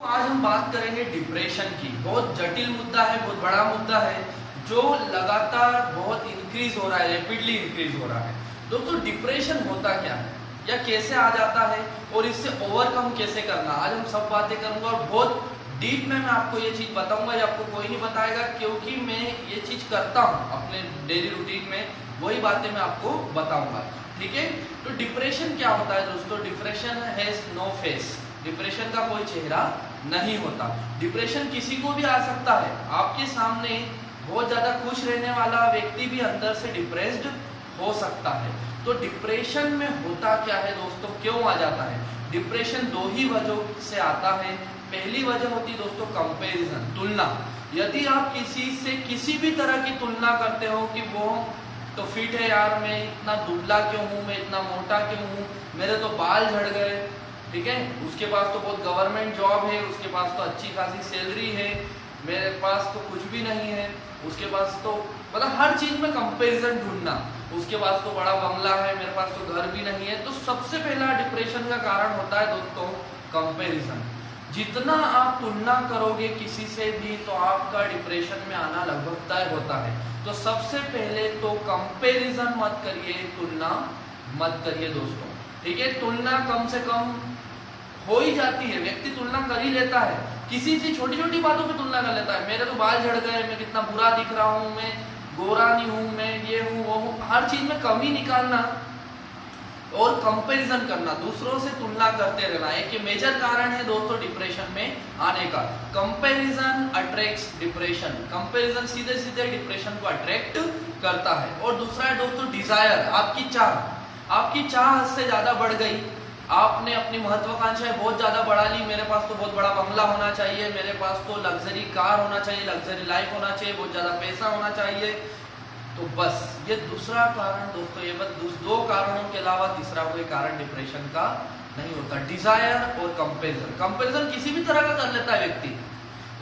आज हम बात करेंगे डिप्रेशन की। बहुत जटिल मुद्दा है, बहुत बड़ा मुद्दा है जो लगातार बहुत इंक्रीज हो रहा है, रैपिडली इंक्रीज हो रहा है। दोस्तों, डिप्रेशन होता क्या है या कैसे आ जाता है और इससे ओवरकम कैसे करना, आज हम सब बातें करूंगा और बहुत डीप में मैं आपको ये चीज बताऊंगा। ये आपको कोई नहीं बताएगा क्योंकि मैं ये चीज करता हूँ अपने डेली रूटीन में, वही बातें मैं आपको बताऊंगा। ठीक है, तो डिप्रेशन क्या होता है दोस्तों? Depression has no face. Depression का कोई चेहरा नहीं होता। डिप्रेशन किसी को भी आ सकता है। आपके सामने बहुत ज्यादा खुश रहने वाला व्यक्ति भी अंदर से डिप्रेस्ड हो सकता है। तो डिप्रेशन में होता क्या है दोस्तों, क्यों आ जाता है? डिप्रेशन दो ही वजह से आता है। पहली वजह होती है दोस्तों कंपैरिजन, तुलना। यदि आप किसी से किसी भी तरह की तुलना करते हो कि वो तो फिट है यार, मैं इतना दुबला क्यों हूँ, मैं इतना मोटा क्यों हूँ, मेरे तो बाल झड़ गए, ठीक है, उसके पास तो बहुत गवर्नमेंट जॉब है, उसके पास तो अच्छी खासी सैलरी है, मेरे पास तो कुछ भी नहीं है, उसके पास तो मतलब हर चीज में कंपैरिजन ढूंढना, उसके पास तो बड़ा बंगला है, मेरे पास तो घर भी नहीं है। तो सबसे पहला डिप्रेशन का कारण होता है दोस्तों कंपैरिजन। जितना आप तुलना करोगे किसी से भी तो आपका डिप्रेशन में आना लगभग तय होता है। तो सबसे पहले तो कंपैरिजन मत करिए, तुलना मत करिए दोस्तों। ठीक है, तुलना कम से कम हो ही जाती है, व्यक्ति तुलना कर ही लेता है, किसी चीज छोटी छोटी बातों पे तुलना कर लेता है। मेरे तो बाल झड़ गए, मैं कितना बुरा दिख रहा हूँ, मैं गोरा नहीं हूँ, मैं ये हूँ वो हूँ, हर चीज में कमी निकालना और कंपैरिजन करना, दूसरों से तुलना करते रहना, एक ये मेजर कारण है दोस्तों डिप्रेशन में आने का। Comparison attracts depression. कंपैरिजन सीधे सीधे डिप्रेशन को अट्रैक्ट करता है। और दूसरा है दोस्तों डिजायर, आपकी चाह। आपकी चाह हद से ज्यादा बढ़ गई, आपने अपनी महत्वाकांक्षाएं बहुत ज्यादा बढ़ा ली। मेरे पास तो बहुत बड़ा बंगला होना चाहिए, मेरे पास तो लग्जरी कार होना चाहिए, लग्जरी लाइफ होना चाहिए, बहुत ज्यादा पैसा होना चाहिए। तो बस ये दूसरा कारण दोस्तों, ये बस दो कारणों के अलावा तीसरा कोई कारण डिप्रेशन का नहीं होता। डिजायर और कंपैरिजन। कंपैरिजन किसी भी तरह का कर लेता है व्यक्ति,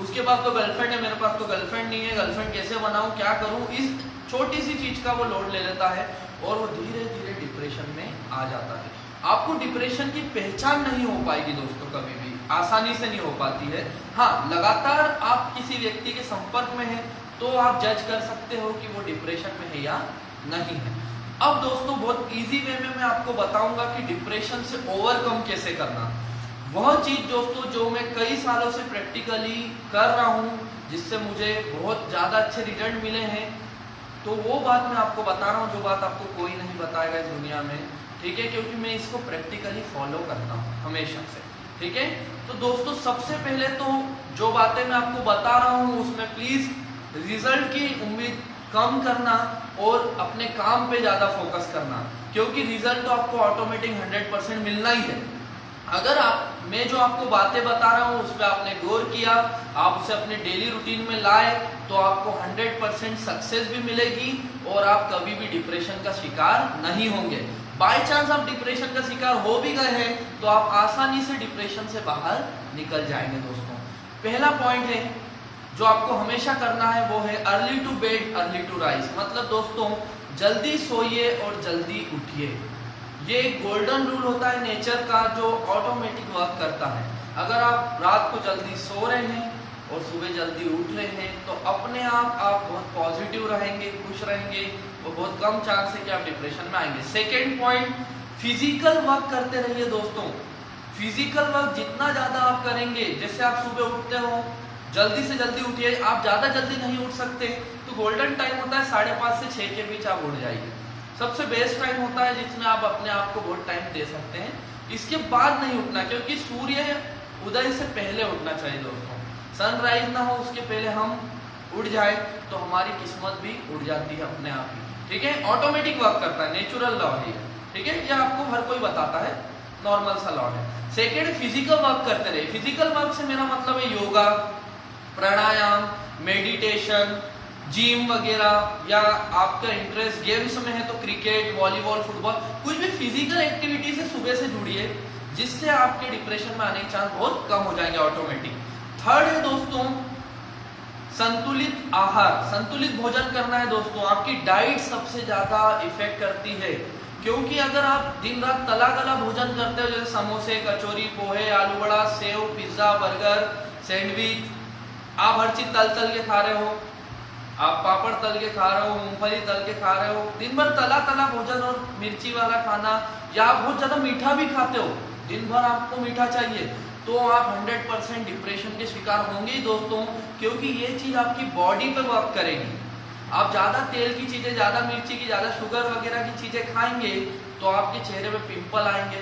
उसके पास तो गर्लफ्रेंड है, मेरे पास तो गर्लफ्रेंड नहीं है, गर्लफ्रेंड कैसे बनाऊं, क्या करूं, इस छोटी सी चीज का वो लोड ले लेता है और वो धीरे धीरे डिप्रेशन में आ जाता है। आपको डिप्रेशन की पहचान नहीं हो पाएगी दोस्तों, कभी भी आसानी से नहीं हो पाती है। हाँ, लगातार आप किसी व्यक्ति के संपर्क में हैं तो आप जज कर सकते हो कि वो डिप्रेशन में है या नहीं है। अब दोस्तों बहुत इजी वे में मैं आपको बताऊंगा कि डिप्रेशन से ओवरकम कैसे करना। वह चीज दोस्तों जो मैं कई सालों से प्रैक्टिकली कर रहा हूं, जिससे मुझे बहुत ज्यादा अच्छे रिजल्ट मिले हैं, तो वो बात मैं आपको बता रहा हूँ जो बात आपको कोई नहीं बताएगा इस दुनिया में। ठीक है, क्योंकि मैं इसको प्रैक्टिकली फॉलो करता हूँ हमेशा से। ठीक है, तो दोस्तों सबसे पहले तो जो बातें मैं आपको बता रहा हूँ उसमें प्लीज रिजल्ट की उम्मीद कम करना और अपने काम पे ज्यादा फोकस करना, क्योंकि रिजल्ट तो आपको ऑटोमेटिक 100% मिलना ही है। अगर मैं जो आपको बातें बता रहा हूँ उस पर आपने गौर किया, आप उसे अपने डेली रूटीन में लाए, तो आपको 100% सक्सेस भी मिलेगी और आप कभी भी डिप्रेशन का शिकार नहीं होंगे। बाय चांस आप डिप्रेशन का शिकार हो भी गए हैं तो आप आसानी से डिप्रेशन से बाहर निकल जाएंगे दोस्तों। पहला पॉइंट है जो आपको हमेशा करना है वो है early to bed early to rise. मतलब दोस्तों जल्दी सोइए और जल्दी उठिए। ये एक गोल्डन रूल होता है नेचर का जो ऑटोमेटिक वर्क करता है। अगर आप रात को जल्दी सो रहे हैं और सुबह जल्दी उठ रहे हैं तो अपने आप बहुत पॉजिटिव रहेंगे, खुश रहेंगे और बहुत कम चांस है कि आप डिप्रेशन में आएंगे। सेकेंड पॉइंट, फिजिकल वर्क करते रहिए दोस्तों। फिजिकल वर्क जितना ज्यादा आप करेंगे, जैसे आप सुबह उठते हो जल्दी से जल्दी उठिए। आप ज्यादा जल्दी नहीं उठ सकते तो गोल्डन टाइम होता है 5:30 से 6 के बीच आप उठ जाइए। सबसे बेस्ट टाइम होता है जिसमें आप अपने आप को बहुत टाइम दे सकते हैं। इसके बाद नहीं उठना, क्योंकि सूर्य उदय से पहले उठना चाहिए दोस्तों। सनराइज ना हो उसके पहले हम उठ जाए तो हमारी किस्मत भी उड़ जाती है अपने आप ही। ठीक है, ऑटोमेटिक वर्क करता है, नेचुरल लॉ है। ठीक है, यह आपको हर कोई बताता है, नॉर्मल सा लॉ है। सेकेंड, फिजिकल वर्क करते रहे। फिजिकल वर्क से मेरा मतलब है योगा, प्राणायाम, मेडिटेशन, जिम वगैरह, या आपका इंटरेस्ट गेम्स में है तो क्रिकेट, वॉलीबॉल, फुटबॉल, कुछ भी फिजिकल एक्टिविटी से सुबह से जुड़िए, जिससे आपके डिप्रेशन में आने के चांस बहुत कम हो जाएंगे ऑटोमेटिक। थर्ड है दोस्तों संतुलित आहार, संतुलित भोजन करना है दोस्तों। आपकी डाइट सबसे ज्यादा इफेक्ट करती है क्योंकि अगर आप दिन रात तला गला भोजन करते हो, जैसे समोसे, कचौरी, पोहे, आलू बड़ा, सेव, पिज्जा, बर्गर, सैंडविच, आप हर चीज तल तल के खा रहे हो, आप पापड़ तल के खा रहे हो, मूंगफली तल के खा रहे हो, दिन भर तला तला भोजन और मिर्ची वाला खाना, या आप बहुत ज्यादा मीठा भी खाते हो, दिन भर आपको मीठा चाहिए, तो आप 100% डिप्रेशन के शिकार होंगे ही दोस्तों, क्योंकि ये चीज आपकी बॉडी पे वर्क करेगी। आप ज्यादा तेल की चीजें, ज्यादा मिर्ची की, ज्यादा शुगर वगैरह की चीजें खाएंगे तो आपके चेहरे पे पिंपल आएंगे,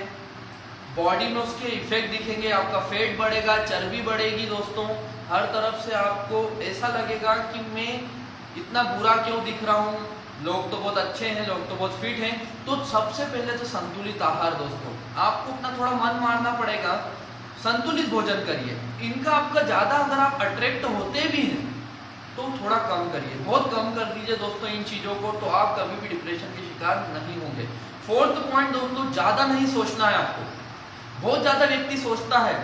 बॉडी में उसके इफेक्ट दिखेंगे, आपका फेट बढ़ेगा, चर्बी बढ़ेगी दोस्तों, हर तरफ से आपको ऐसा लगेगा कि मैं इतना बुरा क्यों दिख रहा हूँ, लोग तो बहुत अच्छे हैं, लोग तो बहुत फिट हैं। तो सबसे पहले तो संतुलित आहार दोस्तों, आपको अपना थोड़ा मन मारना पड़ेगा, संतुलित भोजन करिए। इनका आपका ज्यादा अगर आप अट्रैक्ट होते भी हैं तो थोड़ा कम करिए, बहुत कम कर दीजिए दोस्तों इन चीजों को, तो आप कभी भी डिप्रेशन के शिकार नहीं होंगे। फोर्थ पॉइंट दोस्तों, ज्यादा नहीं सोचना है आपको। बहुत ज्यादा व्यक्ति सोचता है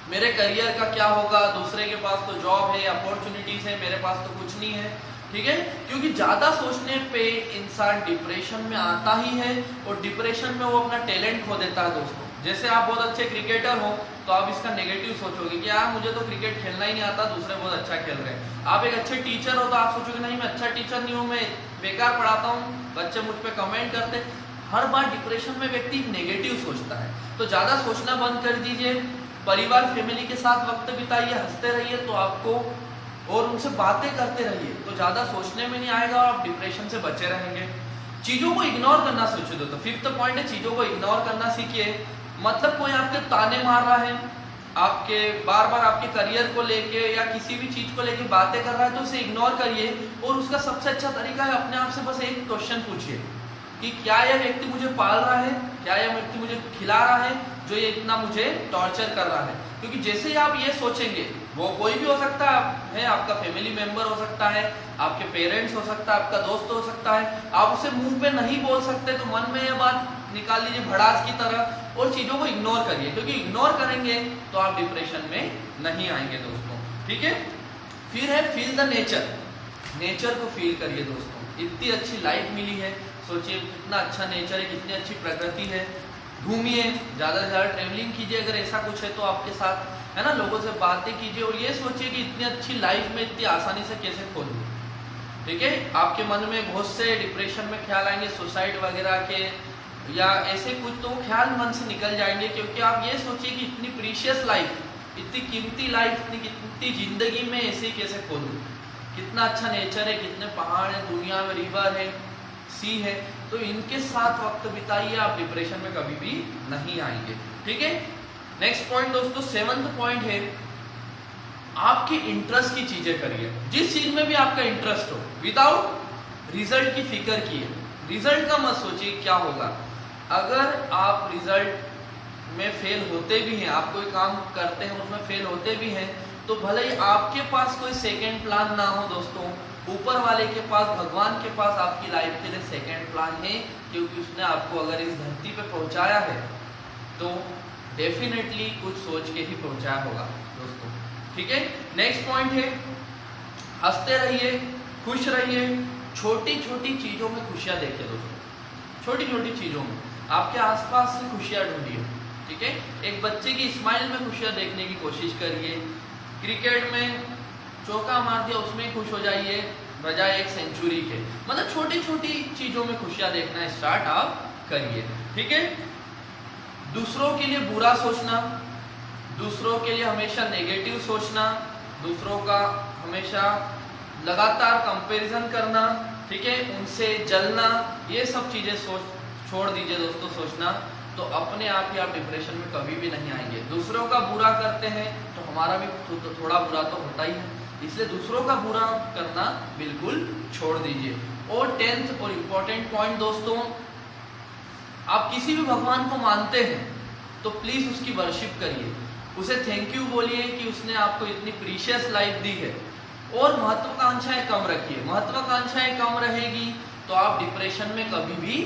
मेरे करियर का क्या होगा, दूसरे के पास तो जॉब है, अपॉर्चुनिटीज है, मेरे पास तो कुछ नहीं है, ठीक है। क्योंकि ज्यादा सोचने पे इंसान डिप्रेशन में आता ही है, और डिप्रेशन में वो अपना टैलेंट खो देता है दोस्तों। जैसे आप बहुत अच्छे क्रिकेटर हो तो आप इसका नेगेटिव सोचोगे कि यार मुझे तो क्रिकेट खेलना ही नहीं आता, दूसरे बहुत अच्छा खेल रहे हैं। आप एक अच्छे टीचर हो तो आप सोचोगे नहीं मैं अच्छा टीचर नहीं हूँ, मैं बेकार पढ़ाता हूँ, बच्चे मुझ पर कमेंट करते। हर बार डिप्रेशन में व्यक्ति नेगेटिव सोचता है, तो ज्यादा सोचना बंद कर दीजिए, परिवार फैमिली के साथ वक्त बिताइए, हंसते रहिए तो आपको, और उनसे बातें करते रहिए तो ज्यादा सोचने में नहीं आएगा और आप डिप्रेशन से बचे रहेंगे। चीजों को इग्नोर करना सीखिए दोस्तों, फिफ्थ पॉइंट है चीजों को इग्नोर करना सीखिए। मतलब कोई आपके ताने मार रहा है, आपके बार बार आपके करियर को लेके या किसी भी चीज को लेके बातें कर रहा है तो उसे इग्नोर करिए, और उसका सबसे अच्छा तरीका है अपने आप से बस एक क्वेश्चन पूछिए कि क्या यह व्यक्ति मुझे पाल रहा है, क्या यह व्यक्ति मुझे खिला रहा है जो ये इतना मुझे टॉर्चर कर रहा है। क्योंकि जैसे ही आप ये सोचेंगे, वो कोई भी हो सकता है, आपका फैमिली मेंबर हो सकता है, आपके पेरेंट्स हो सकता है, आपका दोस्त हो सकता है, आप उसे मुंह पे नहीं बोल सकते तो मन में ये बात निकाल लीजिए भड़ास की तरह, और चीजों को इग्नोर करिए, क्योंकि इग्नोर करेंगे तो आप डिप्रेशन में नहीं आएंगे दोस्तों, ठीक है। फिर है फील द नेचर, नेचर को फील करिए दोस्तों। इतनी अच्छी लाइफ मिली है, सोचिए कितना अच्छा नेचर है, कितनी अच्छी प्रकृति है, घूमिए, ज्यादा से ज्यादा ट्रेवलिंग कीजिए अगर ऐसा कुछ है तो आपके साथ, है ना, लोगों से बातें कीजिए, और ये सोचिए कि इतनी अच्छी लाइफ में इतनी आसानी से कैसे खो दूं, ठीक है। आपके मन में बहुत से डिप्रेशन में ख्याल आएंगे, सुसाइड वगैरह के या ऐसे कुछ, तो ख्याल मन से निकल जाएंगे, क्योंकि आप ये सोचिए कि इतनी प्रीशियस लाइफ, इतनी कीमती लाइफ, इतनी कीमती जिंदगी में ऐसे कैसे खो दूं, कितना अच्छा नेचर है, कितने पहाड़ है, दुनिया में रिवर है, सी है, तो इनके साथ वक्त बिताइए, आप डिप्रेशन में कभी भी नहीं आएंगे, ठीक है। नेक्स्ट पॉइंट दोस्तों, सेवंथ पॉइंट है आपकी इंटरेस्ट की चीजें करिए। जिस चीज में भी आपका इंटरेस्ट हो, विदाउट रिजल्ट की फिक्र किए, रिजल्ट का मत सोचिए क्या होगा। अगर आप रिजल्ट में फेल होते भी हैं, आप कोई काम करते हैं उसमें फेल होते भी हैं, तो भले ही आपके पास कोई सेकेंड प्लान ना हो दोस्तों, ऊपर वाले के पास, भगवान के पास आपकी लाइफ के लिए सेकेंड प्लान है, क्योंकि उसने आपको अगर इस धरती पे पहुंचाया है तो डेफिनेटली कुछ सोच के ही पहुंचाया होगा दोस्तों, ठीक है। नेक्स्ट पॉइंट है हंसते रहिए, खुश रहिए, छोटी छोटी चीजों में खुशियां देखिए दोस्तों, छोटी छोटी चीजों में आपके आसपास से खुशियां ढूंढिए, ठीक है। एक बच्चे की स्माइल में खुशियां देखने की कोशिश करिए, क्रिकेट में चौका मार दिया उसमें खुश हो जाइए बजाय एक सेंचुरी के, मतलब छोटी छोटी चीजों में खुशियां देखना स्टार्ट आप करिए, ठीक है। दूसरों के लिए बुरा सोचना, दूसरों के लिए हमेशा नेगेटिव सोचना, दूसरों का हमेशा लगातार कंपैरिजन करना, ठीक है, उनसे जलना, ये सब चीजें छोड़ दीजिए दोस्तों सोचना, तो अपने आप ही आप डिप्रेशन में कभी भी नहीं आएंगे। दूसरों का बुरा करते हैं तो हमारा भी तो थोड़ा बुरा तो होता ही है, इसलिए दूसरों का बुरा करना बिल्कुल छोड़ दीजिए। और 10th और इम्पोर्टेंट पॉइंट दोस्तों, आप किसी भी भगवान को मानते हैं तो प्लीज उसकी वर्शिप करिए, उसे थैंक यू बोलिए कि उसने आपको इतनी प्रीशियस लाइफ दी है, और महत्वाकांक्षाएं कम रखिए। महत्वाकांक्षाएं कम रहेगी तो आप डिप्रेशन में कभी भी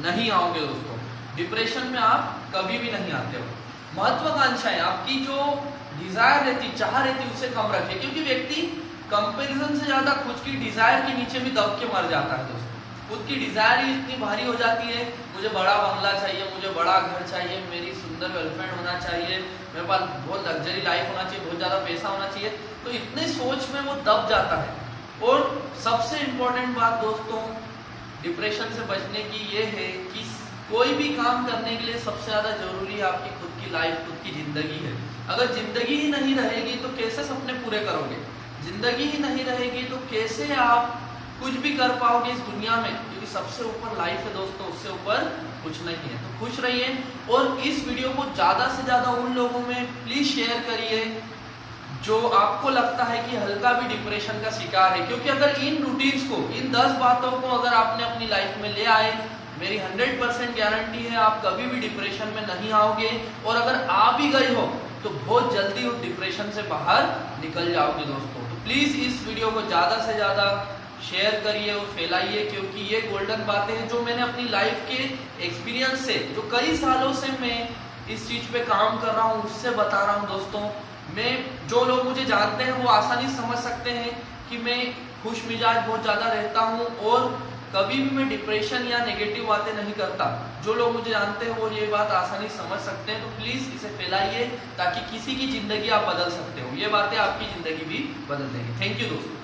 नहीं आओगे दोस्तों, डिप्रेशन में आप कभी भी नहीं आते हो। महत्वाकांक्षाएं, आपकी जो डिजायर रहती, चाह रहती, उसे कम रखिए, क्योंकि व्यक्ति कंपैरिजन से ज्यादा खुद की डिजायर के नीचे भी दब के मर जाता है दोस्तों। खुद की डिजायर ही इतनी भारी हो जाती है मुझे बड़ा बंगला चाहिए, मुझे बड़ा घर चाहिए, मेरी सुंदर गर्लफ्रेंड होना चाहिए, मेरे पास बहुत लग्जरी लाइफ होना चाहिए, बहुत ज़्यादा पैसा होना चाहिए, तो इतने सोच में वो दब जाता है। और सबसे इम्पोर्टेंट बात दोस्तों डिप्रेशन से बचने की ये है कि कोई भी काम करने के लिए सबसे ज़्यादा जरूरी है आपकी खुद की लाइफ, खुद की ज़िंदगी है। अगर ज़िंदगी ही नहीं रहेगी तो कैसे सपने पूरे करोगे? ज़िंदगी ही नहीं रहेगी तो कैसे आप कुछ भी कर पाओगे इस दुनिया में? क्योंकि सबसे ऊपर लाइफ है दोस्तों, उससे ऊपर कुछ नहीं है। तो खुश रहिए और इस वीडियो को ज़्यादा से ज़्यादा उन लोगों में प्लीज़ शेयर करिए जो आपको लगता है कि हल्का भी डिप्रेशन का शिकार है। क्योंकि अगर इन रूटीन्स को, इन 10 बातों को अगर आपने अपनी लाइफ में ले आए, मेरी 100% गारंटी है आप कभी भी डिप्रेशन में नहीं आओगे। और अगर आ भी गए हो तो बहुत जल्दी उस डिप्रेशन से बाहर निकल जाओगे दोस्तों। तो प्लीज़ इस वीडियो को ज़्यादा से ज़्यादा शेयर करिए और फैलाइए, क्योंकि ये गोल्डन बातें हैं जो मैंने अपनी लाइफ के एक्सपीरियंस से, जो कई सालों से मैं इस चीज़ पे काम कर रहा हूँ, उससे बता रहा हूँ दोस्तों। मैं, जो लोग मुझे जानते हैं वो आसानी से समझ सकते हैं कि मैं खुश मिजाज बहुत ज़्यादा रहता हूँ और कभी भी मैं डिप्रेशन या नेगेटिव बातें नहीं करता। जो लोग मुझे जानते हैं वो ये बात आसानी से समझ सकते हैं। तो प्लीज़ इसे फैलाइए ताकि किसी की ज़िंदगी आप बदल सकते हो। ये बातें आपकी ज़िंदगी भी बदल देंगी। थैंक यू दोस्तों।